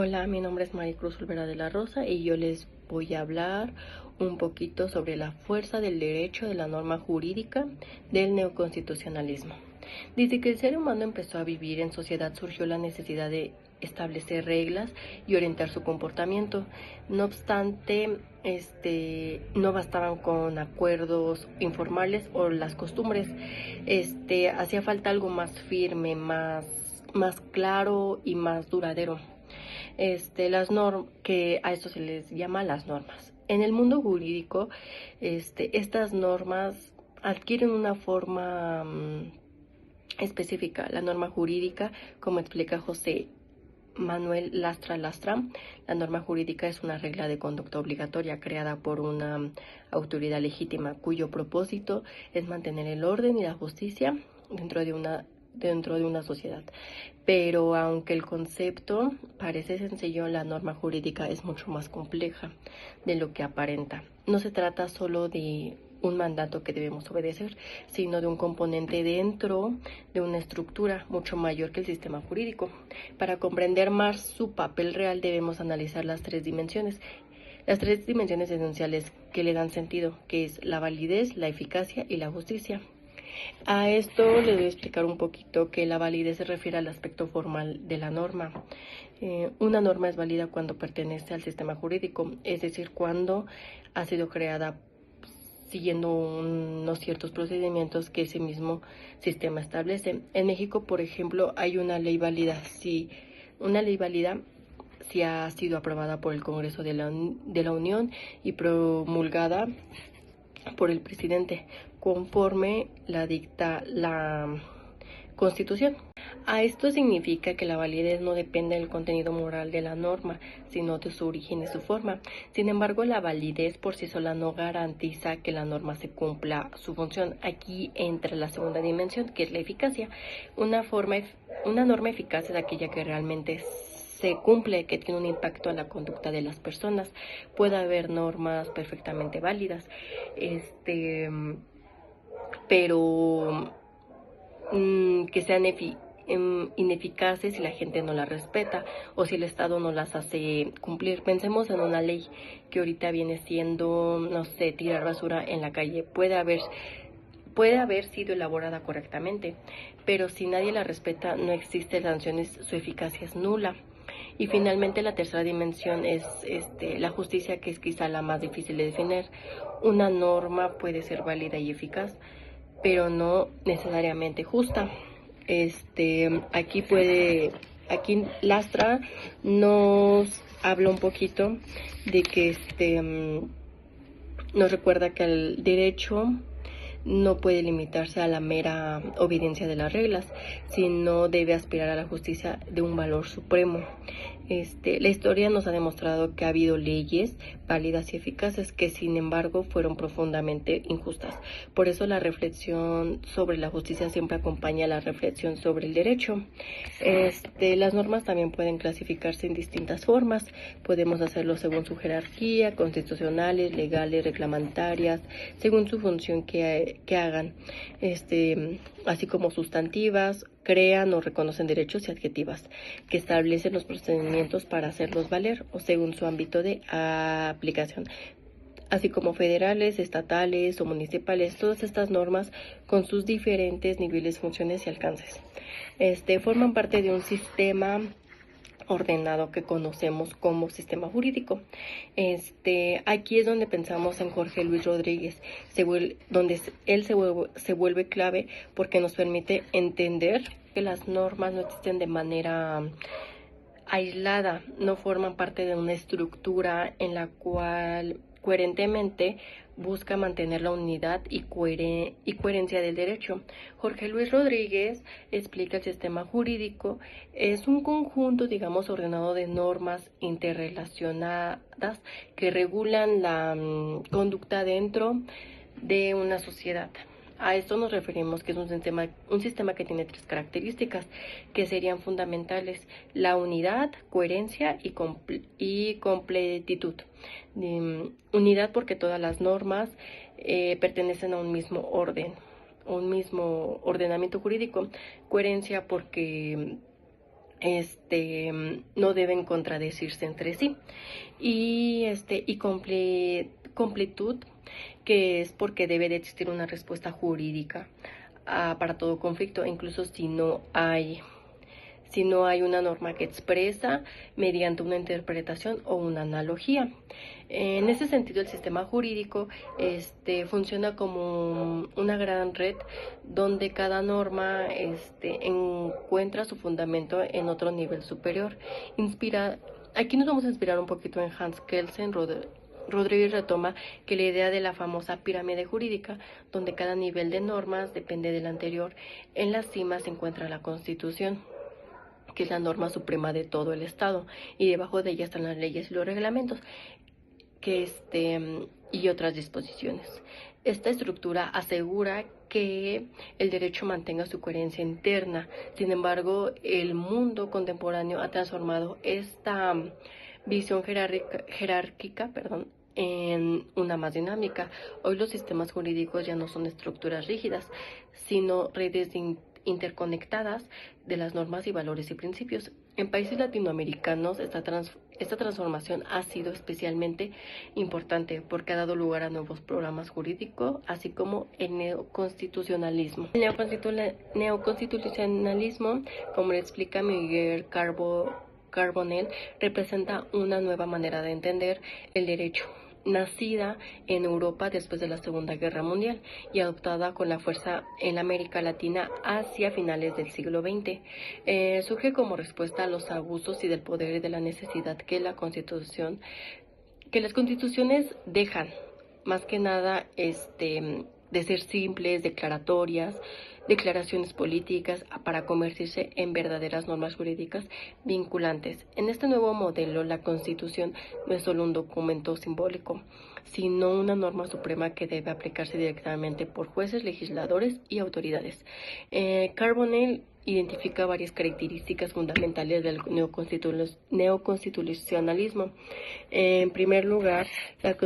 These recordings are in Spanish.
Hola, mi nombre es Maricruz Olvera de la Rosa y yo les voy a hablar un poquito sobre la fuerza del derecho de la norma jurídica del neoconstitucionalismo. Desde que el ser humano empezó a vivir en sociedad surgió la necesidad de establecer reglas y orientar su comportamiento. No obstante, no bastaban con acuerdos informales o las costumbres. Hacía falta algo más firme, más claro y más duradero. Que a esto se les llama las normas. En el mundo jurídico, estas normas adquieren una forma específica. La norma jurídica, como explica José Manuel Lastra, la norma jurídica es una regla de conducta obligatoria creada por una autoridad legítima cuyo propósito es mantener el orden y la justicia dentro de una sociedad. Pero aunque el concepto parece sencillo, la norma jurídica es mucho más compleja de lo que aparenta. No se trata solo de un mandato que debemos obedecer, sino de un componente dentro de una estructura mucho mayor que el sistema jurídico. Para comprender más su papel real debemos analizar las tres dimensiones esenciales que le dan sentido, que es la validez, la eficacia y la justicia. A esto les voy a explicar un poquito que la validez se refiere al aspecto formal de la norma. Una norma es válida cuando pertenece al sistema jurídico, es decir, cuando ha sido creada siguiendo unos ciertos procedimientos que ese mismo sistema establece. En México, por ejemplo, hay una ley válida si ha sido aprobada por el Congreso de la Unión y promulgada por el presidente, conforme la dicta la Constitución. A esto significa que la validez no depende del contenido moral de la norma, sino de su origen y su forma. Sin embargo, la validez por sí sola no garantiza que la norma se cumpla su función. Aquí entra la segunda dimensión, que es la eficacia. Una norma eficaz es aquella que realmente se cumple, que tiene un impacto en la conducta de las personas. Puede haber normas perfectamente válidas, pero que sean ineficaces si la gente no las respeta o si el Estado no las hace cumplir. Pensemos en una ley que ahorita viene siendo, no sé, tirar basura en la calle. Puede haber sido elaborada correctamente, pero si nadie la respeta, no existen sanciones, su eficacia es nula. Y finalmente la tercera dimensión es la justicia, que es quizá la más difícil de definir. Una norma puede ser válida y eficaz, pero no necesariamente justa. Aquí Lastra nos habla un poquito de que nos recuerda que el derecho no puede limitarse a la mera obediencia de las reglas, sino debe aspirar a la justicia de un valor supremo. La historia nos ha demostrado que ha habido leyes válidas y eficaces que, sin embargo, fueron profundamente injustas. Por eso la reflexión sobre la justicia siempre acompaña a la reflexión sobre el derecho. Las normas también pueden clasificarse en distintas formas. Podemos hacerlo según su jerarquía, constitucionales, legales, reglamentarias, según su función que hagan, así como sustantivas, crean o reconocen derechos, y adjetivas, que establecen los procedimientos para hacerlos valer o según su ámbito de aplicación, así como federales, estatales o municipales. Todas estas normas, con sus diferentes niveles, funciones y alcances, forman parte de un sistema ordenado que conocemos como sistema jurídico. Aquí es donde pensamos en Jorge Luis Rodríguez, donde él se vuelve clave porque nos permite entender que las normas no existen de manera aislada, no forman parte de una estructura en la cual coherentemente busca mantener la unidad y coherencia del derecho. Jorge Luis Rodríguez explica el sistema jurídico es un conjunto, digamos, ordenado de normas interrelacionadas que regulan la conducta dentro de una sociedad. A esto nos referimos que es un sistema que tiene tres características que serían fundamentales: la unidad, coherencia y completitud. Unidad porque todas las normas pertenecen a un mismo orden, un mismo ordenamiento jurídico. Coherencia porque no deben contradecirse entre sí. Y completud, que es porque debe de existir una respuesta jurídica para todo conflicto, incluso si no hay una norma que expresa mediante una interpretación o una analogía. En ese sentido, el sistema jurídico funciona como una gran red donde cada norma encuentra su fundamento en otro nivel superior. Aquí nos vamos a inspirar un poquito en Hans Kelsen. Rodríguez retoma que la idea de la famosa pirámide jurídica, donde cada nivel de normas depende del anterior. En la cima se encuentra la Constitución, que es la norma suprema de todo el Estado, y debajo de ella están las leyes y los reglamentos y otras disposiciones. Esta estructura asegura que el derecho mantenga su coherencia interna. Sin embargo, el mundo contemporáneo ha transformado esta visión jerárquica, en una más dinámica. Hoy los sistemas jurídicos ya no son estructuras rígidas, sino redes interconectadas de las normas y valores y principios. En países latinoamericanos esta transformación ha sido especialmente importante porque ha dado lugar a nuevos programas jurídicos, así como el neoconstitucionalismo. El neoconstitucionalismo, como le explica Miguel Carbonell, representa una nueva manera de entender el derecho, nacida en Europa después de la Segunda Guerra Mundial y adoptada con la fuerza en América Latina hacia finales del siglo XX. Surge como respuesta a los abusos y del poder y de la necesidad que las constituciones dejan, más que nada, de ser simples declaraciones políticas para convertirse en verdaderas normas jurídicas vinculantes. En este nuevo modelo, la Constitución no es solo un documento simbólico, sino una norma suprema que debe aplicarse directamente por jueces, legisladores y autoridades. Carbonell identifica varias características fundamentales del neoconstitucionalismo. En primer lugar, la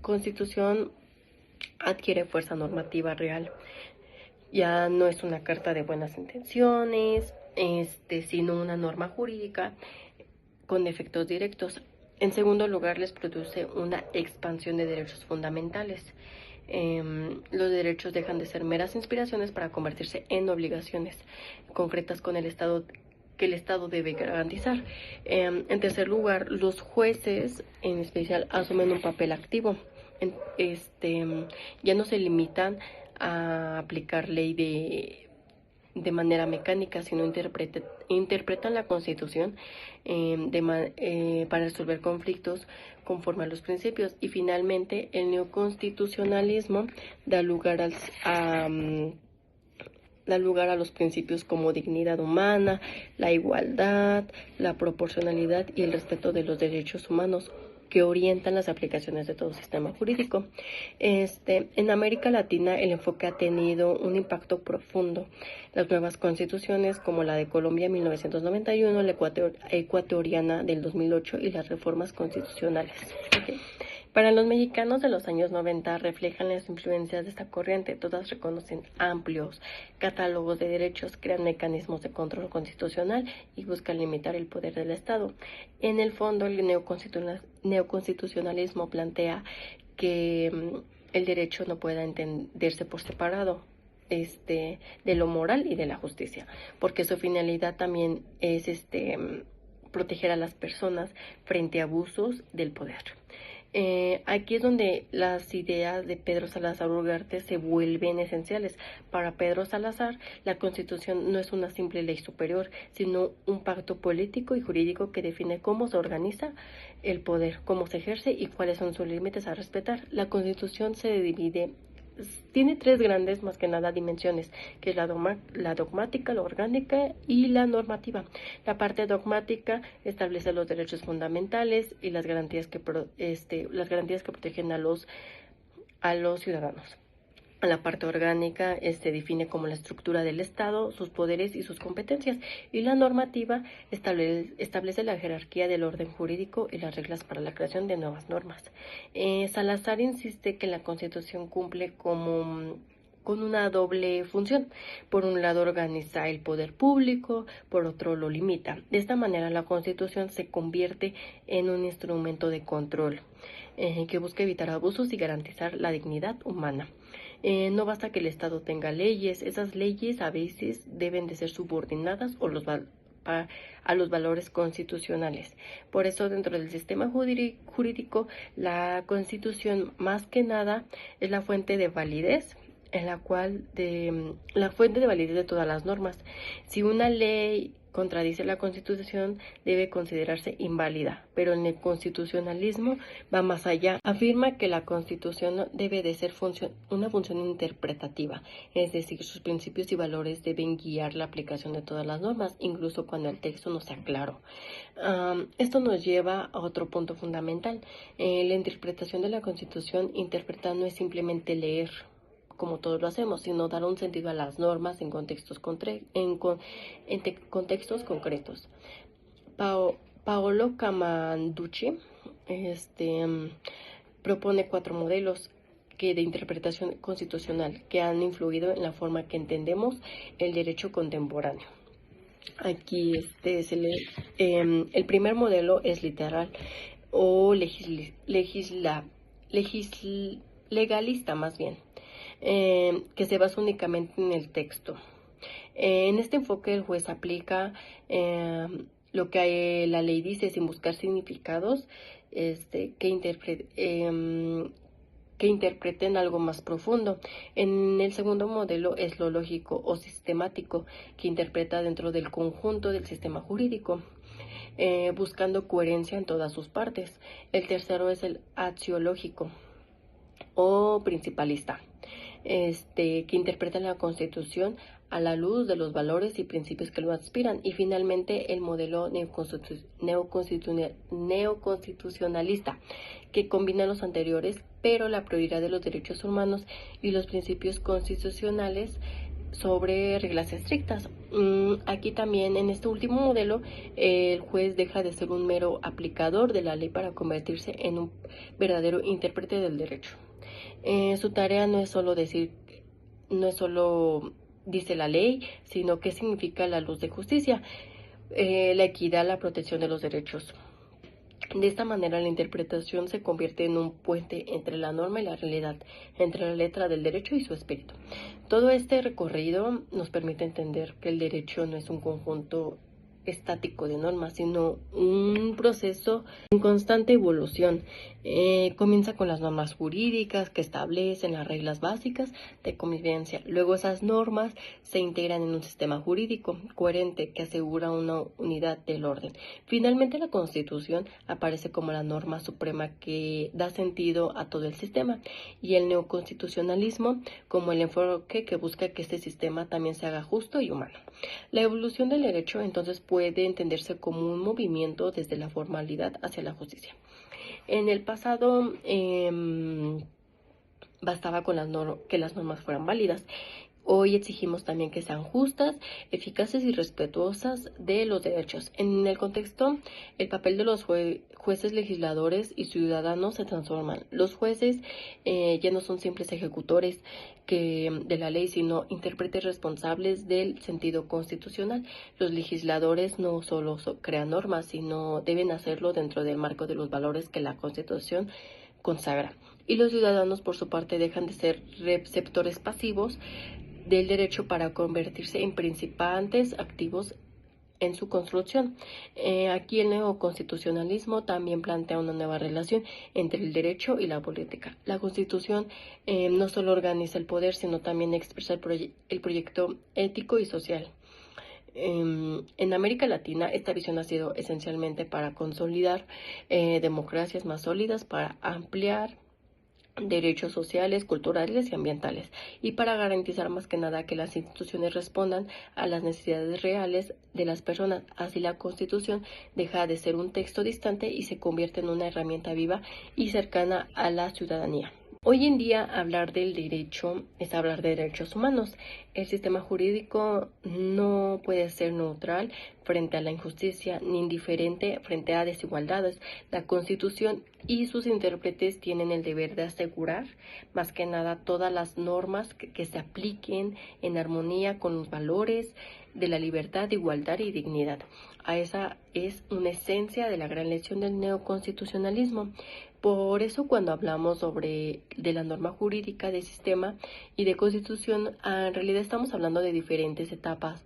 Constitución adquiere fuerza normativa real. Ya no es una carta de buenas intenciones, sino una norma jurídica con efectos directos. En segundo lugar, les produce una expansión de derechos fundamentales. Los derechos dejan de ser meras inspiraciones para convertirse en obligaciones concretas que el Estado debe garantizar. En tercer lugar, los jueces en especial asumen un papel activo. Ya no se limitan a aplicar ley de manera mecánica, sino interpretan la Constitución para resolver conflictos conforme a los principios. Y finalmente, el neoconstitucionalismo da lugar a los principios como dignidad humana, la igualdad, la proporcionalidad y el respeto de los derechos humanos, que orientan las aplicaciones de todo sistema jurídico. En América Latina el enfoque ha tenido un impacto profundo. Las nuevas constituciones, como la de Colombia en 1991, la ecuatoriana del 2008 y las reformas constitucionales. Para los mexicanos de los años 90 reflejan las influencias de esta corriente. Todas reconocen amplios catálogos de derechos, crean mecanismos de control constitucional y buscan limitar el poder del Estado. En el fondo, el neoconstitucionalismo plantea que el derecho no pueda entenderse por separado de lo moral y de la justicia, porque su finalidad también es proteger a las personas frente a abusos del poder. Aquí es donde las ideas de Pedro Salazar Ugarte se vuelven esenciales. Para Pedro Salazar, la Constitución no es una simple ley superior, sino un pacto político y jurídico que define cómo se organiza el poder, cómo se ejerce y cuáles son sus límites a respetar. La Constitución tiene tres grandes, más que nada, dimensiones, que es la dogmática, la orgánica y la normativa. La parte dogmática establece los derechos fundamentales y las garantías que protegen a los ciudadanos. La parte orgánica define como la estructura del Estado, sus poderes y sus competencias, y la normativa establece la jerarquía del orden jurídico y las reglas para la creación de nuevas normas. Salazar insiste que la Constitución cumple como con una doble función. Por un lado organiza el poder público, por otro lo limita. De esta manera la Constitución se convierte en un instrumento de control que busca evitar abusos y garantizar la dignidad humana. No basta que el Estado tenga leyes, esas leyes a veces deben de ser subordinadas a los valores constitucionales. Por eso, dentro del sistema jurídico, la Constitución más que nada es la fuente de validez, la fuente de validez de todas las normas. Si una ley contradice la Constitución, debe considerarse inválida, pero en el constitucionalismo va más allá. Afirma que la Constitución debe de ser una función interpretativa, es decir, sus principios y valores deben guiar la aplicación de todas las normas, incluso cuando el texto no sea claro. Esto nos lleva a otro punto fundamental. La interpretación de la Constitución, interpretar no es simplemente leer, como todos lo hacemos, sino dar un sentido a las normas en contextos concretos. Paolo Camanducci propone 4 modelos de interpretación constitucional que han influido en la forma que entendemos el derecho contemporáneo. Aquí el primer modelo es literal o legalista más bien. Que se basa únicamente en el texto. En este enfoque el juez aplica lo que la ley dice sin buscar significados que interpreten algo más profundo. En el segundo modelo es lo lógico o sistemático, que interpreta dentro del conjunto del sistema jurídico, buscando coherencia en todas sus partes. El tercero es el axiológico o principalista, que interpreta la Constitución a la luz de los valores y principios que lo inspiran. Y finalmente el modelo neoconstitucionalista, que combina los anteriores, pero la prioridad de los derechos humanos y los principios constitucionales sobre reglas estrictas. Aquí también, en este último modelo, el juez deja de ser un mero aplicador de la ley para convertirse en un verdadero intérprete del derecho. Su tarea no es solo dice la ley, sino qué significa la luz de justicia, la equidad, la protección de los derechos. De esta manera, la interpretación se convierte en un puente entre la norma y la realidad, entre la letra del derecho y su espíritu. Todo este recorrido nos permite entender que el derecho no es un conjunto estático de normas, sino un proceso en constante evolución. Comienza con las normas jurídicas que establecen las reglas básicas de convivencia. Luego esas normas se integran en un sistema jurídico coherente que asegura una unidad del orden. Finalmente, la Constitución aparece como la norma suprema que da sentido a todo el sistema, y el neoconstitucionalismo como el enfoque que busca que este sistema también se haga justo y humano. La evolución del derecho entonces puede entenderse como un movimiento desde la formalidad hacia la justicia. En el pasado bastaba con que las normas fueran válidas. Hoy exigimos también que sean justas, eficaces y respetuosas de los derechos. En el contexto, el papel de los jueces, legisladores y ciudadanos se transforman. Los jueces ya no son simples ejecutores de la ley, sino intérpretes responsables del sentido constitucional. Los legisladores no solo crean normas, sino deben hacerlo dentro del marco de los valores que la Constitución consagra. Y los ciudadanos, por su parte, dejan de ser receptores pasivos del derecho para convertirse en participantes activos en su construcción. Aquí el neoconstitucionalismo también plantea una nueva relación entre el derecho y la política. La Constitución no solo organiza el poder, sino también expresa el proyecto ético y social. En América Latina, esta visión ha sido esencialmente para consolidar democracias más sólidas, para ampliar derechos sociales, culturales y ambientales, y para garantizar más que nada que las instituciones respondan a las necesidades reales de las personas. Así la Constitución deja de ser un texto distante y se convierte en una herramienta viva y cercana a la ciudadanía. Hoy en día hablar del derecho es hablar de derechos humanos. El sistema jurídico no puede ser neutral frente a la injusticia ni indiferente frente a desigualdades. La Constitución y sus intérpretes tienen el deber de asegurar, más que nada, todas las normas que se apliquen en armonía con los valores de la libertad, igualdad y dignidad. A esa es una esencia de la gran lección del neoconstitucionalismo. Por eso cuando hablamos de la norma jurídica, de sistema y de constitución, en realidad estamos hablando de diferentes etapas,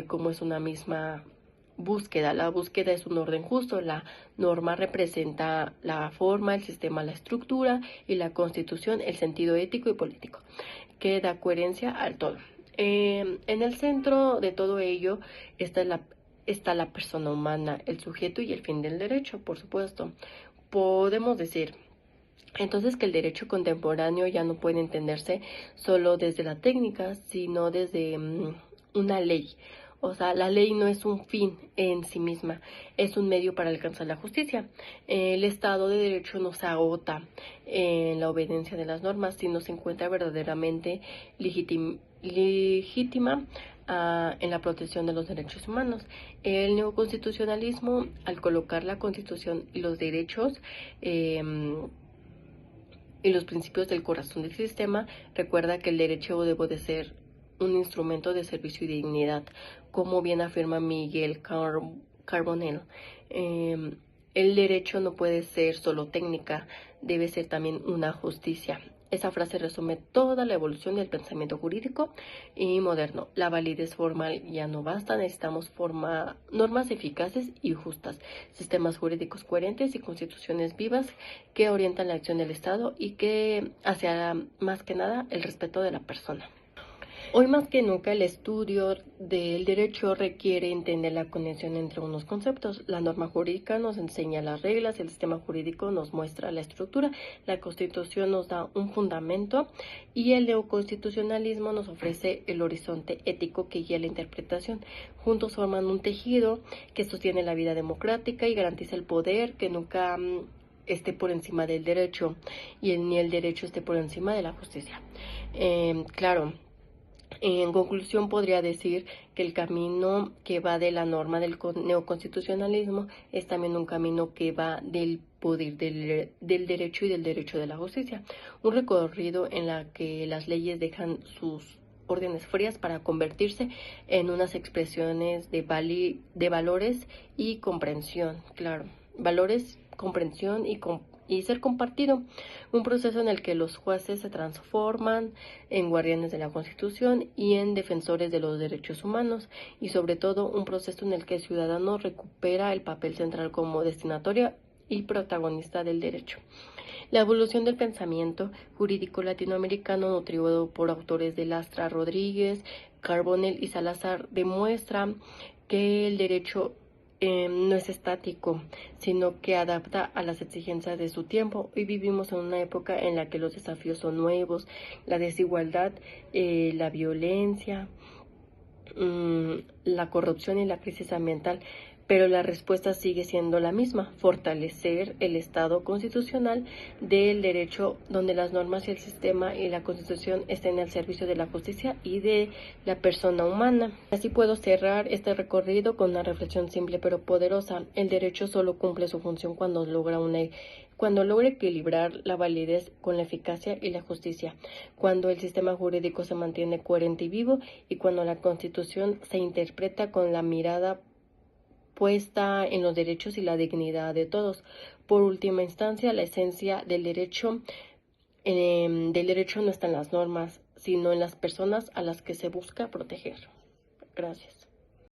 como es una misma búsqueda. La búsqueda es un orden justo, la norma representa la forma, el sistema la estructura y la constitución el sentido ético y político, que da coherencia al todo. En el centro de todo ello está la persona humana, el sujeto y el fin del derecho, por supuesto. Podemos decir entonces que el derecho contemporáneo ya no puede entenderse solo desde la técnica, sino desde una ley. O sea, la ley no es un fin en sí misma, es un medio para alcanzar la justicia. El Estado de Derecho no se agota en la obediencia de las normas, sino se encuentra verdaderamente legítima en la protección de los derechos humanos. El neoconstitucionalismo, al colocar la Constitución y los derechos y los principios del corazón del sistema, recuerda que el derecho debe de ser un instrumento de servicio y dignidad, como bien afirma Miguel Carbonell. El derecho no puede ser solo técnica, debe ser también una justicia. Esa frase resume toda la evolución del pensamiento jurídico y moderno. La validez formal ya no basta, necesitamos normas eficaces y justas, sistemas jurídicos coherentes y constituciones vivas que orientan la acción del Estado y que hacia más que nada el respeto de la persona. Hoy más que nunca el estudio del derecho requiere entender la conexión entre unos conceptos. La norma jurídica nos enseña las reglas, el sistema jurídico nos muestra la estructura, la Constitución nos da un fundamento y el neoconstitucionalismo nos ofrece el horizonte ético que guía la interpretación. Juntos forman un tejido que sostiene la vida democrática y garantiza el poder que nunca esté por encima del derecho y ni el derecho esté por encima de la justicia. Claro. En conclusión, podría decir que el camino que va de la norma del neoconstitucionalismo es también un camino que va del poder del derecho y del derecho de la justicia. Un recorrido en la que las leyes dejan sus órdenes frías para convertirse en unas expresiones de valores y comprensión, claro, valores, comprensión y ser compartido, un proceso en el que los jueces se transforman en guardianes de la Constitución y en defensores de los derechos humanos, y sobre todo un proceso en el que el ciudadano recupera el papel central como destinatario y protagonista del derecho. La evolución del pensamiento jurídico latinoamericano, nutrido por autores de Lastra, Rodríguez, Carbonell y Salazar, demuestra que el derecho no es estático, sino que adapta a las exigencias de su tiempo. Hoy vivimos en una época en la que los desafíos son nuevos, la desigualdad, la violencia, la corrupción y la crisis ambiental, pero la respuesta sigue siendo la misma: fortalecer el Estado constitucional del derecho, donde las normas y el sistema y la Constitución estén al servicio de la justicia y de la persona humana. Así puedo cerrar este recorrido con una reflexión simple pero poderosa. El derecho solo cumple su función cuando logra equilibrar la validez con la eficacia y la justicia, cuando el sistema jurídico se mantiene coherente y vivo, y cuando la Constitución se interpreta con la mirada puesta en los derechos y la dignidad de todos. Por última instancia, la esencia del derecho no está en las normas, sino en las personas a las que se busca proteger. Gracias.